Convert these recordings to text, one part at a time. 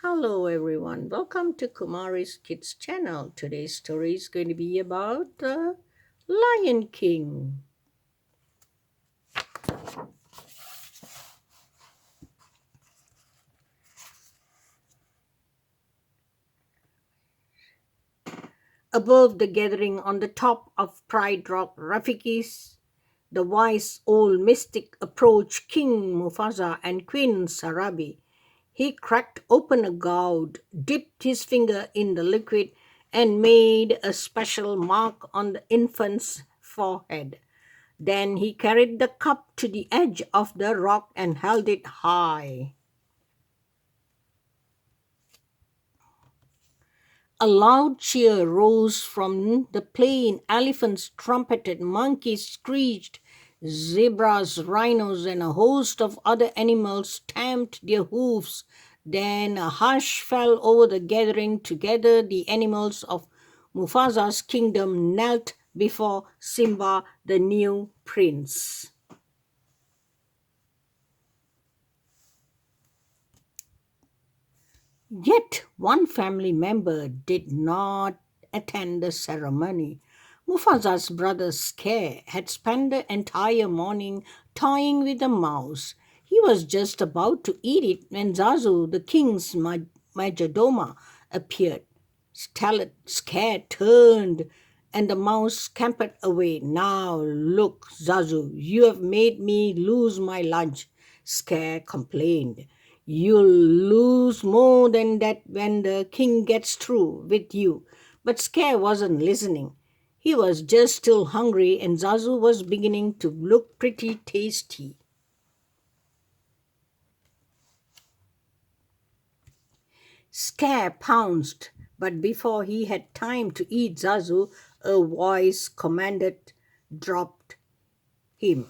Hello everyone, welcome to Kumari's Kids channel. Today's story is going to be about the Lion King. Above the gathering on the top of Pride Rock, Rafikis, the wise old mystic approached King Mufasa and Queen Sarabi. He cracked open a gourd, dipped his finger in the liquid, and made a special mark on the infant's forehead. Then he carried the cup to the edge of the rock and held it high. A loud cheer rose from the plain. Elephants trumpeted, monkeys screeched, zebras, rhinos, and a host of other animals stamped their hoofs. Then a hush fell over the gathering. Together, the animals of Mufasa's kingdom knelt before Simba, the new prince. Yet one family member did not attend the ceremony. Mufasa's brother Scare had spent the entire morning toying with a mouse. He was just about to eat it when Zazu, the king's majordoma, appeared. Scare turned and the mouse scampered away. Now look, Zazu, you have made me lose my lunch, Scare complained. You'll lose more than that when the king gets through with you. But Scare wasn't listening. He was just still hungry, and Zazu was beginning to look pretty tasty. Scare pounced, but before he had time to eat Zazu, a voice commanded, dropped him.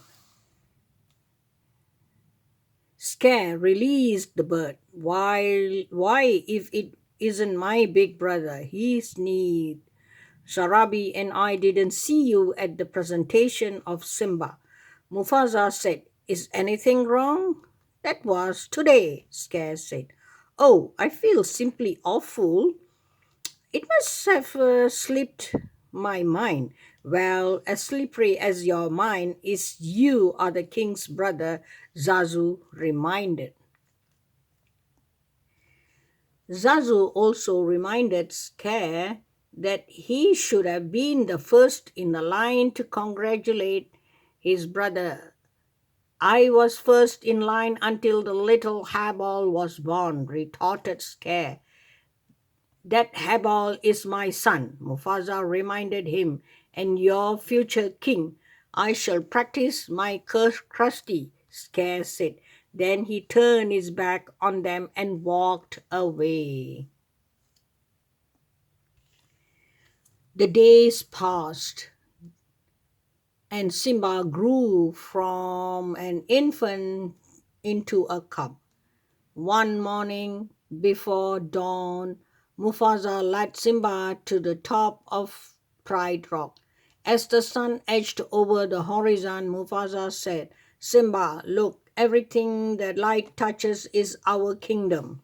Scare released the bird. Why, if it isn't my big brother? He sneezed. Sarabi and I didn't see you at the presentation of Simba. Mufasa said, Is anything wrong? That was today, Scare said. Oh, I feel simply awful. It must have slipped my mind. Well, as slippery as your mind is you are the king's brother, Zazu reminded. Zazu also reminded Scare that he should have been the first in the line to congratulate his brother. I was first in line until the little hairball was born, retorted Scare. That hairball is my son, Mufasa reminded him, and your future king. I shall practice my crusty, Scare said. Then he turned his back on them and walked away. The days passed, and Simba grew from an infant into a cub. One morning before dawn, Mufasa led Simba to the top of Pride Rock. As the sun edged over the horizon, Mufasa said, Simba, look, everything that light touches is our kingdom.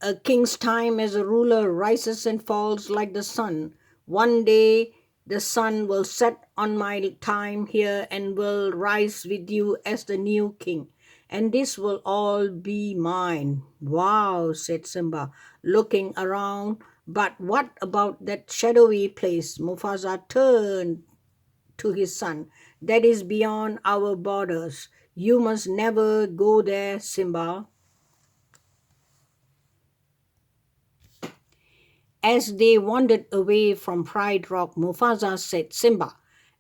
A king's time as a ruler rises and falls like the sun. One day the sun will set on my time here and will rise with you as the new king. And this will all be mine. Wow, said Simba, looking around. But what about that shadowy place? Mufasa turned to his son. That is beyond our borders. You must never go there, Simba. As they wandered away from Pride Rock, Mufasa said, Simba,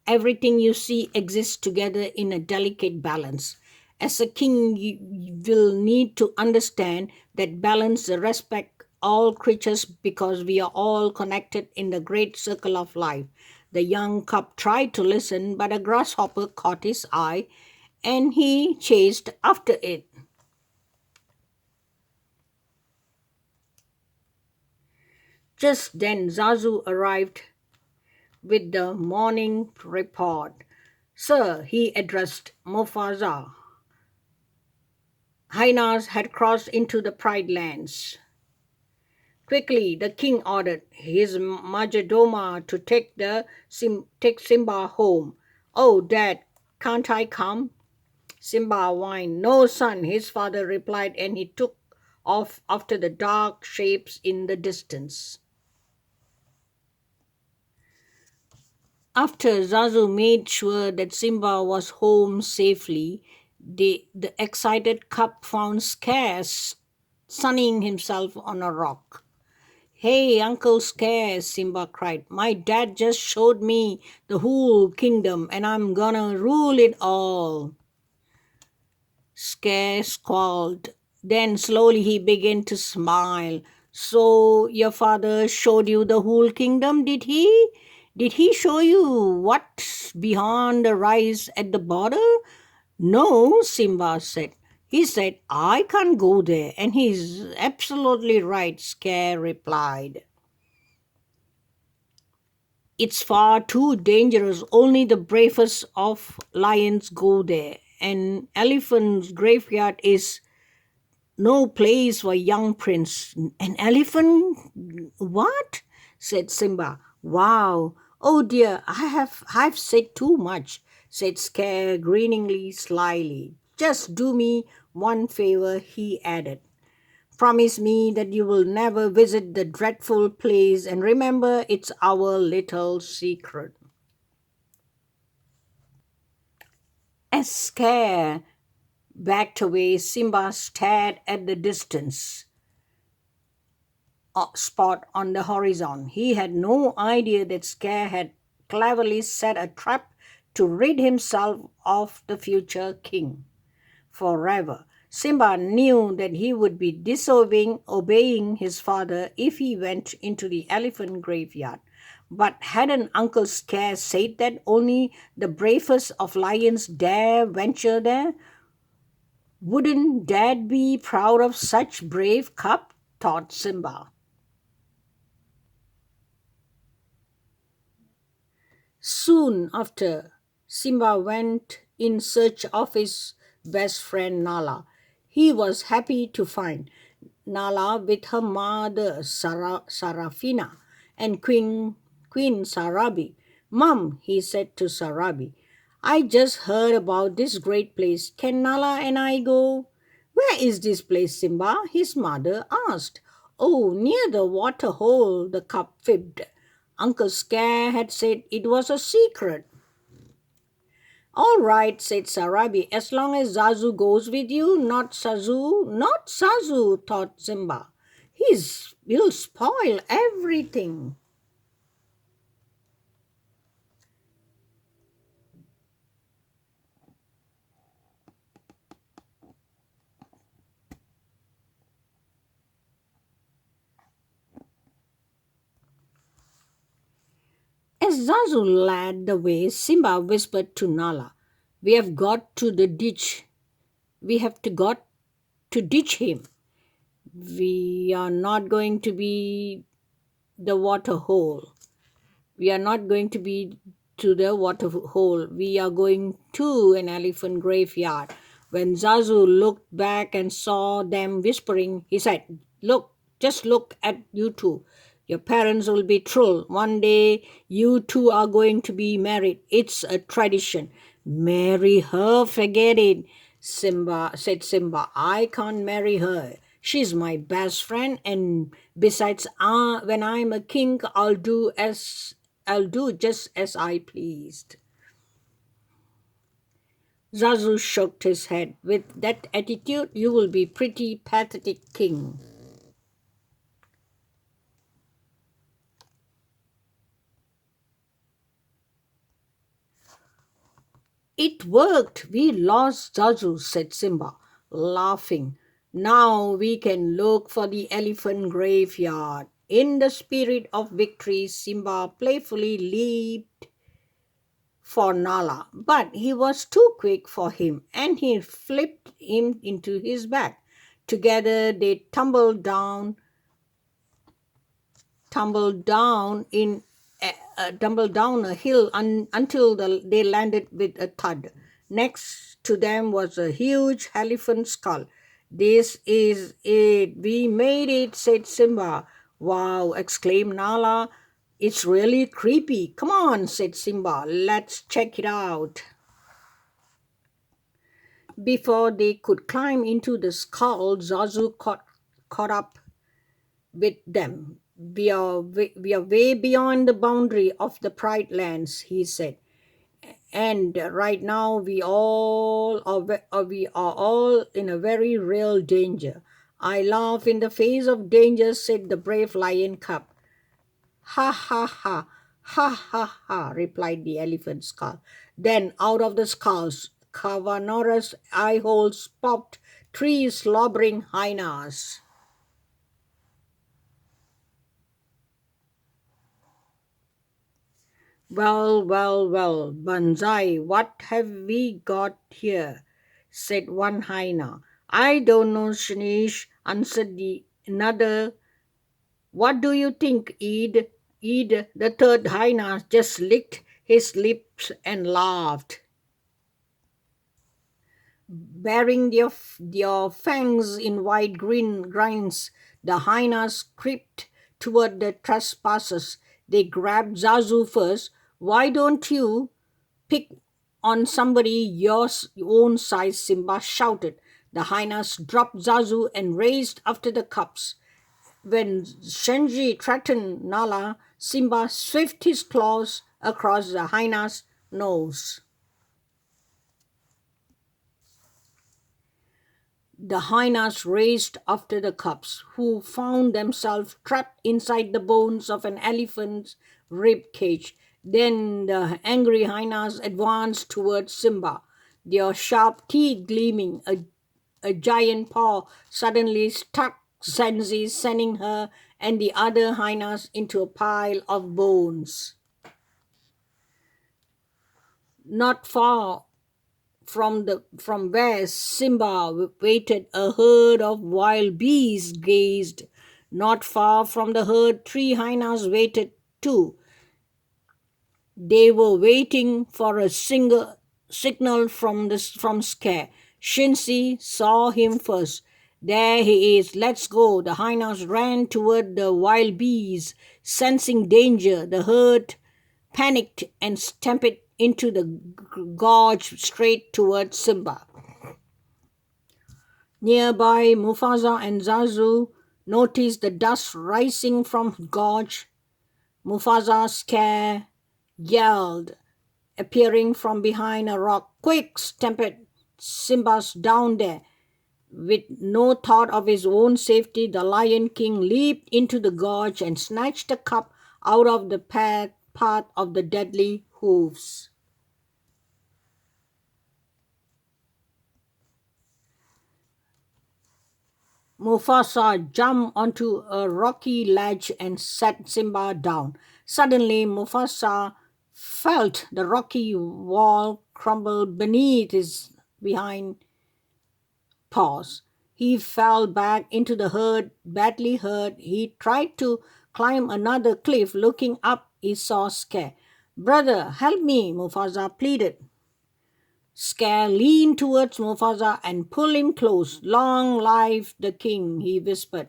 everything you see exists together in a delicate balance. As a king, you will need to understand that balance respect all creatures because we are all connected in the great circle of life. The young cub tried to listen, but a grasshopper caught his eye and he chased after it. Just then Zazu arrived with the morning report. Sir, he addressed Mufasa. Hyenas had crossed into the Pride Lands. Quickly, the king ordered his majordoma to take Simba home. Oh, Dad, can't I come? Simba whined. No, son, his father replied, and he took off after the dark shapes in the distance. After Zazu made sure that Simba was home safely, the excited cub found Scarce sunning himself on a rock. Hey, Uncle Scarce, Simba cried. My dad just showed me the whole kingdom and I'm gonna rule it all. Scare squalled. Then slowly he began to smile. So your father showed you the whole kingdom, did he? Did he show you what's beyond the rise at the border? No, Simba said. He said, I can't go there. And he's absolutely right, Scare replied. It's far too dangerous. Only the bravest of lions go there. An elephant's graveyard is no place for young prince. An elephant? What? Said Simba. Wow. Oh dear, I've said too much, said Scare grinningly slyly. Just do me one favor, he added. Promise me that you will never visit the dreadful place and remember it's our little secret. As Scare backed away, Simba stared at the distance spot on the horizon. He had no idea that Scare had cleverly set a trap to rid himself of the future king forever. Simba knew that he would be obeying his father if he went into the elephant graveyard. But hadn't Uncle Scare said that only the bravest of lions dare venture there? Wouldn't Dad be proud of such brave cub? Thought Simba. Soon after, Simba went in search of his best friend Nala. He was happy to find Nala with her mother Sarafina and Queen Sarabi. Mum, he said to Sarabi, I just heard about this great place. Can Nala and I go? Where is this place, Simba? His mother asked. Oh, near the water hole, the cub fibbed. Uncle Scare had said it was a secret. All right, said Sarabi, as long as Zazu goes with you, not Sazu. Not Sazu, thought Simba. He'll spoil everything. As Zazu led the way, Simba whispered to Nala, We have got to the ditch. We have to got to ditch him. We are not going to be the water hole. We are not going to be to the water hole. We are going to an elephant graveyard. When Zazu looked back and saw them whispering, he said, Look, just look at you two. Your parents will be thrilled. One day you two are going to be married. It's a tradition. Marry her, forget it. Simba, I can't marry her. She's my best friend, and besides, when I'm a king, I'll do just as I pleased. Zazu shook his head. With that attitude, you will be pretty pathetic, king. It worked. We lost Zazu, said Simba, laughing. Now we can look for the elephant graveyard. In the spirit of victory, Simba playfully leaped for Nala, but he was too quick for him, and he flipped him into his back. Together they tumbled down in tumbled down a hill until they landed with a thud. Next to them was a huge elephant skull. This is it. We made it, said Simba. Wow, exclaimed Nala. It's really creepy. Come on, said Simba. Let's check it out. Before they could climb into the skull, Zazu caught up with them. We are way beyond the boundary of the Pride Lands, he said. And right now we are all in a very real danger. I laugh in the face of danger, said the brave lion cub. Ha ha ha, ha ha ha, replied the elephant skull. Then out of the skulls, cavernous eye holes popped three slobbering hyenas. Well, well, well, Banzai, what have we got here? Said one hyena. I don't know, Shanish, answered the another. What do you think, Eid? Eid, the third hyena, just licked his lips and laughed. Bearing their fangs in wide green grinds, the hyenas crept toward the trespassers. They grabbed Zazu first. Why don't you pick on somebody your own size? Simba shouted. The hyenas dropped Zazu and raced after the cubs. When Shenji threatened Nala, Simba swift his claws across the hyena's nose. The hyenas raced after the cubs, who found themselves trapped inside the bones of an elephant's rib cage. Then the angry hyenas advanced towards Simba, their sharp teeth gleaming. A giant paw suddenly struck Senzi, sending her and the other hyenas into a pile of bones. Not far from where Simba waited, a herd of wild bees gazed. Not far from the herd, three hyenas waited too. They were waiting for a single signal from Scare. Shinsi saw him first. There he is. Let's go. The hyenas ran toward the wild bees, sensing danger. The herd panicked and stamped into the gorge straight toward Simba. Nearby, Mufasa and Zazu noticed the dust rising from gorge. Mufasa, scared, yelled, appearing from behind a rock. Quick, stamped Simba's down there. With no thought of his own safety, the Lion King leaped into the gorge and snatched the cup out of the path of the deadly hooves. Mufasa jumped onto a rocky ledge and set Simba down. Suddenly, Mufasa felt the rocky wall crumble beneath his behind paws. He fell back into the herd, badly hurt. He tried to climb another cliff. Looking up, he saw Scare. Brother, help me, Mufasa pleaded. Scare leaned towards Mufasa and pulled him close. Long live the king, he whispered.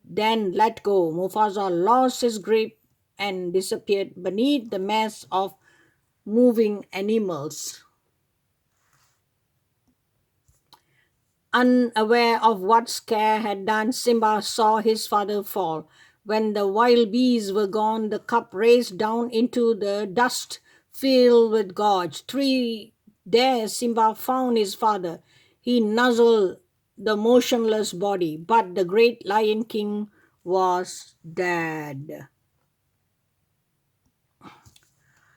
Then let go. Mufasa lost his grip and disappeared beneath the mass of moving animals. Unaware of what Scare had done, Simba saw his father fall. When the wild bees were gone, the cup raced down into the dust filled with gorge. There Simba found his father. He nuzzled the motionless body, but the great Lion King was dead.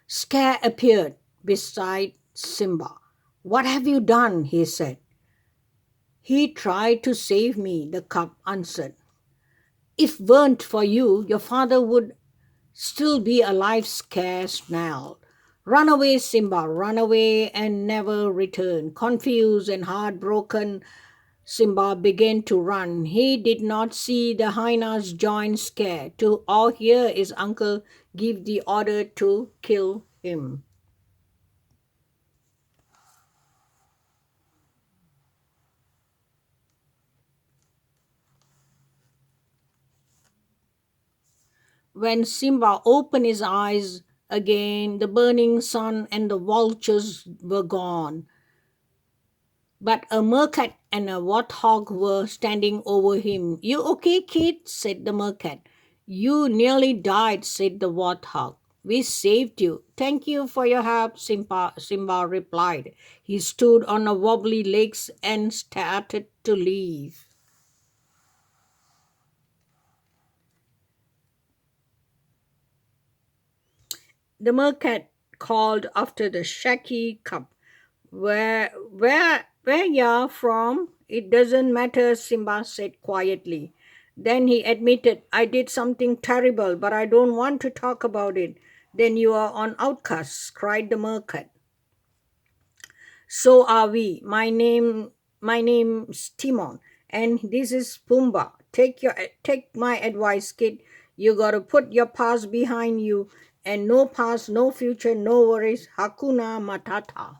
Scare appeared beside Simba. What have you done? He said. He tried to save me, the cub answered. If weren't for you, your father would still be alive, Scare snarled. Run away, Simba, run away and never return. Confused and heartbroken, Simba began to run. He did not see the hyenas join Scare to or hear his uncle give the order to kill him. When Simba opened his eyes again, the burning sun and the vultures were gone. But a mercat and a warthog were standing over him. You okay, kid? Said the mercat. You nearly died, said the warthog. We saved you. Thank you for your help, Simba replied. He stood on a wobbly legs and started to leave. The mercat called after the shaky cub. Where you're from? It doesn't matter, Simba said quietly. Then he admitted, I did something terrible, but I don't want to talk about it. Then you are on outcasts, cried the mercat. So are we. My name's Timon, and this is Pumbaa. Take my advice, kid. You gotta put your past behind you, and no past, no future, no worries. Hakuna Matata.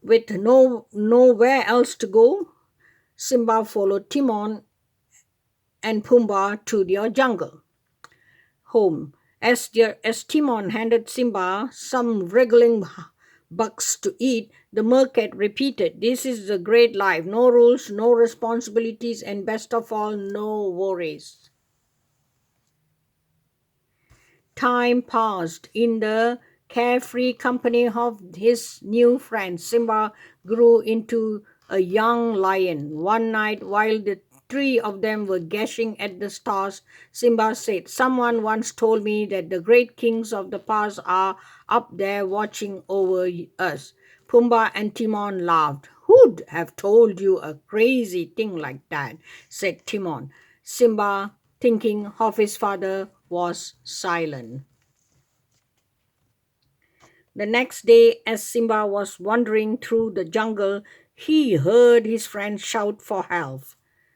With nowhere else to go, Simba followed Timon and Pumbaa to their jungle home. As Timon handed Simba some wriggling bugs to eat, the mercat repeated, This is the great life. No rules, no responsibilities, and best of all, no worries. Time passed. In the carefree company of his new friend, Simba grew into a young lion. One night, while the three of them were gazing at the stars, Simba said, Someone once told me that the great kings of the past are up there watching over us. Pumbaa and Timon laughed. Who'd have told you a crazy thing like that? Said Timon. Simba, thinking of his father, was silent. The next day, as Simba was wandering through the jungle, he heard his friend shout for help.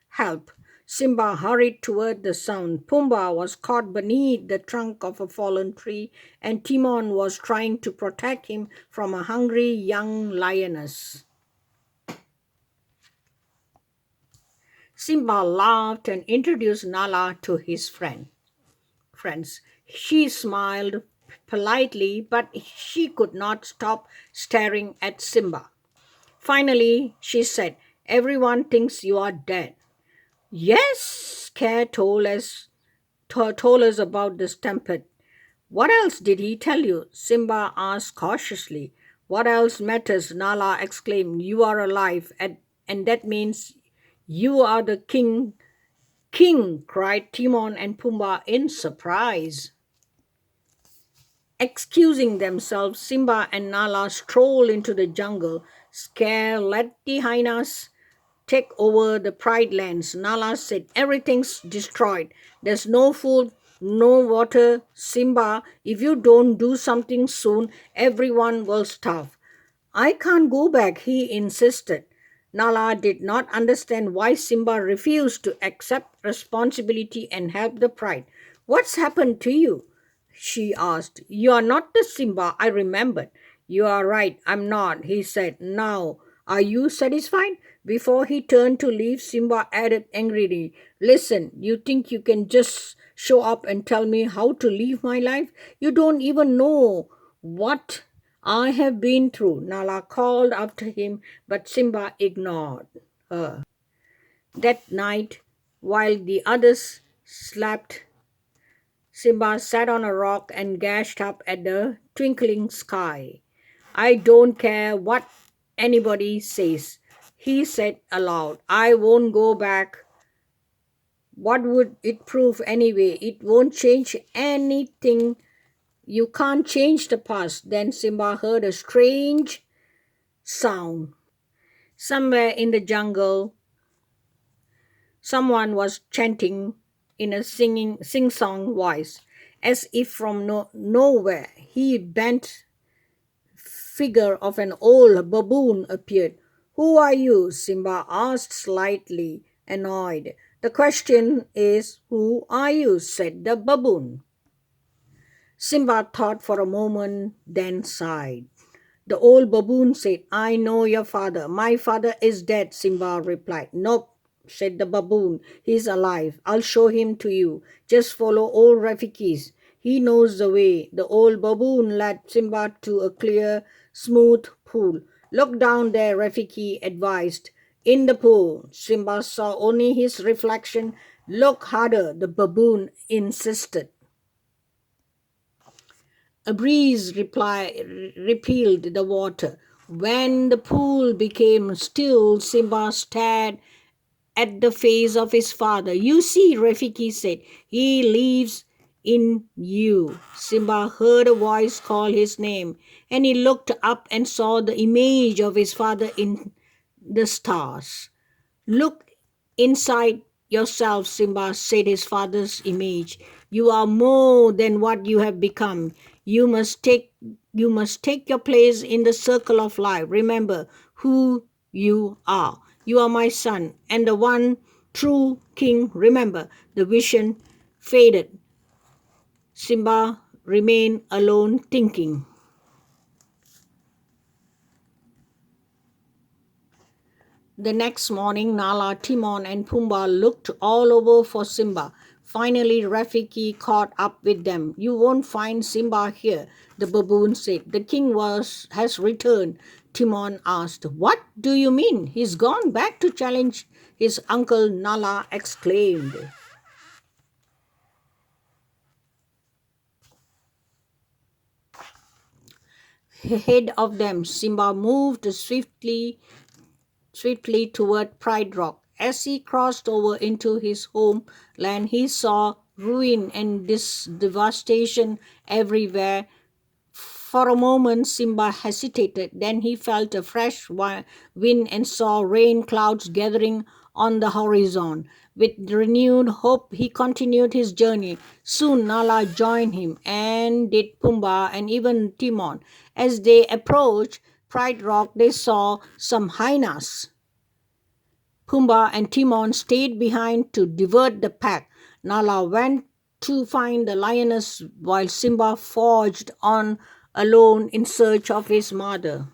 Help! Simba hurried toward the sound. Pumbaa was caught beneath the trunk of a fallen tree, and Timon was trying to protect him from a hungry young lioness. Simba laughed and introduced Nala to his friends. She smiled politely, but she could not stop staring at Simba. Finally, she said, Everyone thinks you are dead. Yes, Care told us about the stampede. What else did he tell you? Simba asked cautiously. What else matters? Nala exclaimed. You are alive, and that means you are the king. King, cried Timon and Pumbaa in surprise. Excusing themselves, Simba and Nala stroll into the jungle. Scare, let the hyenas take over the Pride Lands. Nala said, Everything's destroyed. There's no food, no water. Simba, if you don't do something soon, everyone will starve. I can't go back, he insisted. Nala did not understand why Simba refused to accept responsibility and help the pride. What's happened to you? She asked. You are not the Simba I remembered. You are right, I'm not, he said. Now, are you satisfied? Before he turned to leave, Simba added angrily, Listen, you think you can just show up and tell me how to live my life? You don't even know what I have been through. Nala called after him, but Simba ignored her. That night, while the others slept, Simba sat on a rock and gazed up at the twinkling sky. I don't care what anybody says, he said aloud. I won't go back. What would it prove anyway? It won't change anything. You can't change the past. Then Simba heard a strange sound. Somewhere in the jungle, someone was chanting in a sing-song voice, as if from nowhere. He bent figure of an old baboon appeared. Who are you? Simba asked, slightly annoyed. The question is, who are you? Said the baboon. Simba thought for a moment, then sighed. The old baboon said, I know your father. My father is dead, Simba replied. Nope, said the baboon. "He's alive. I'll show him to you. Just follow old Rafiki's. He knows the way." The old baboon led Simba to a clear, smooth pool. "Look down there," Rafiki advised. In the pool, Simba saw only his reflection. "Look harder," the baboon insisted. A breeze repelled the water. When the pool became still, Simba stared at the face of his father. "You see," Rafiki said, "he lives in you." Simba heard a voice call his name, and he looked up and saw the image of his father in the stars. "Look inside yourself, Simba," said his father's image. "You are more than what you have become. You must take your place in the circle of life. Remember who you are. You are my son and the one true king." Remember, the vision faded. Simba remained alone thinking. The next morning, Nala, Timon, and Pumbaa looked all over for Simba. Finally, Rafiki caught up with them. "You won't find Simba here," the baboon said. "The king has returned." Timon asked, "What do you mean? He's gone back to challenge his uncle," Nala exclaimed. Ahead of them, Simba moved swiftly toward Pride Rock. As he crossed over into his homeland, he saw ruin and devastation everywhere. For a moment, Simba hesitated. Then he felt a fresh wind and saw rain clouds gathering on the horizon. With renewed hope, he continued his journey. Soon Nala joined him, and did Pumbaa and even Timon. As they approached Pride Rock, they saw some hyenas. Pumbaa and Timon stayed behind to divert the pack. Nala went to find the lioness while Simba forged on alone in search of his mother.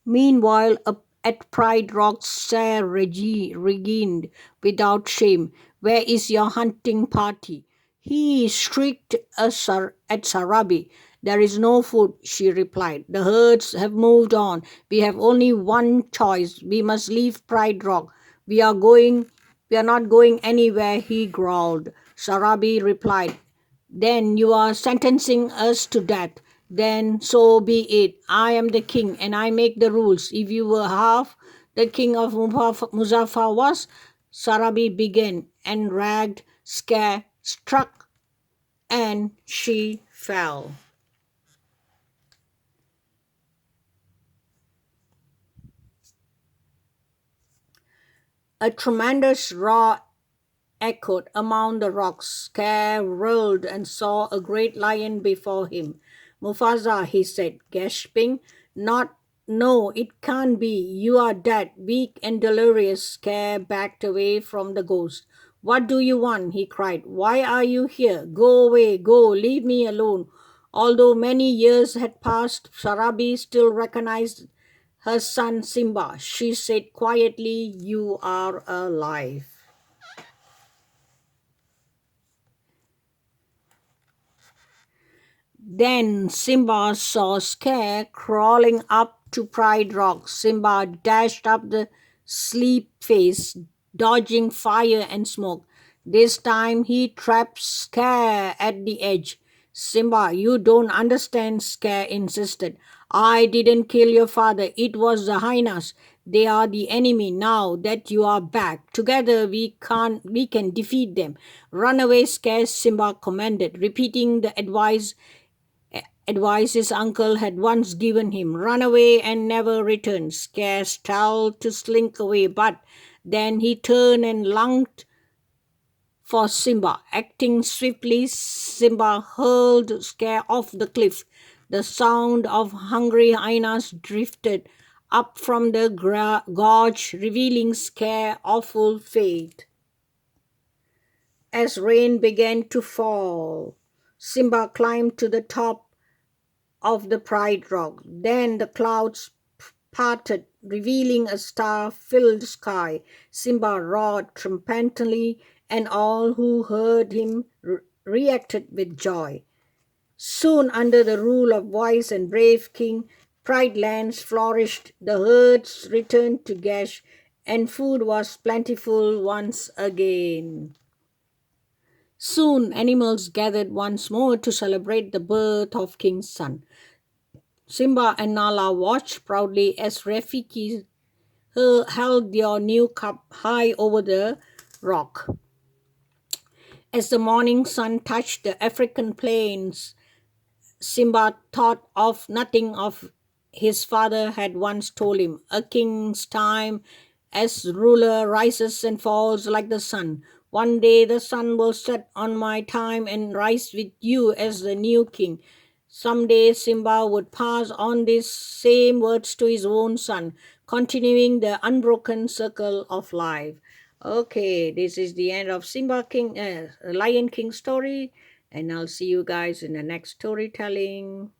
Meanwhile, up at Pride Rock, Sir regained without shame. "Where is your hunting party?" He shrieked at Sarabi. "There is no food," she replied. "The herds have moved on. We have only one choice. We must leave Pride Rock. We are not going anywhere," he growled. Sarabi replied, "Then you are sentencing us to death. Then so be it. I am the king and I make the rules. If you were half the king of Muzaffar was," Sarabi began, and ragged, scare, struck, and she fell. A tremendous roar echoed among the rocks. Scare whirled and saw a great lion before him. "Mufasa," he said, gasping. "Not, no, it can't be. You are dead." Weak and delirious, Scare backed away from the ghost. "What do you want?" he cried. "Why are you here? Go away, go, leave me alone." Although many years had passed, Sarabi still recognized her son Simba. She said quietly, "You are alive." Then Simba saw Scare crawling up to Pride Rock. Simba dashed up the steep face, dodging fire and smoke. This time he trapped Scare at the edge. "Simba, you don't understand," Scare insisted. "I didn't kill your father. It was the hyenas. They are the enemy. Now that you are back, together we can defeat them." "Run away, Scare," Simba commanded, repeating the advice his uncle had once given him. "Run away and never return." Scare started to slink away, but then he turned and lunged for Simba. Acting swiftly, Simba hurled Scare off the cliff. The sound of hungry hyenas drifted up from the gorge, revealing Scare's awful fate. As rain began to fall, Simba climbed to the top of the Pride Rock. Then the clouds parted revealing a star-filled sky. Simba roared triumphantly, and all who heard him reacted with joy. Soon, under the rule of wise and brave king, Pride lands flourished, the herds returned to Gash, and food was plentiful once again. Soon, animals gathered once more to celebrate the birth of King's son. Simba and Nala watched proudly as Rafiki held their new cup high over the rock. As the morning sun touched the African plains, Simba thought of nothing of his father had once told him. A king's time as ruler rises and falls like the sun. One day the sun will set on my time and rise with you as the new king. Someday Simba would pass on these same words to his own son, continuing the unbroken circle of life. Okay, this is the end of Lion King story, and I'll see you guys in the next storytelling.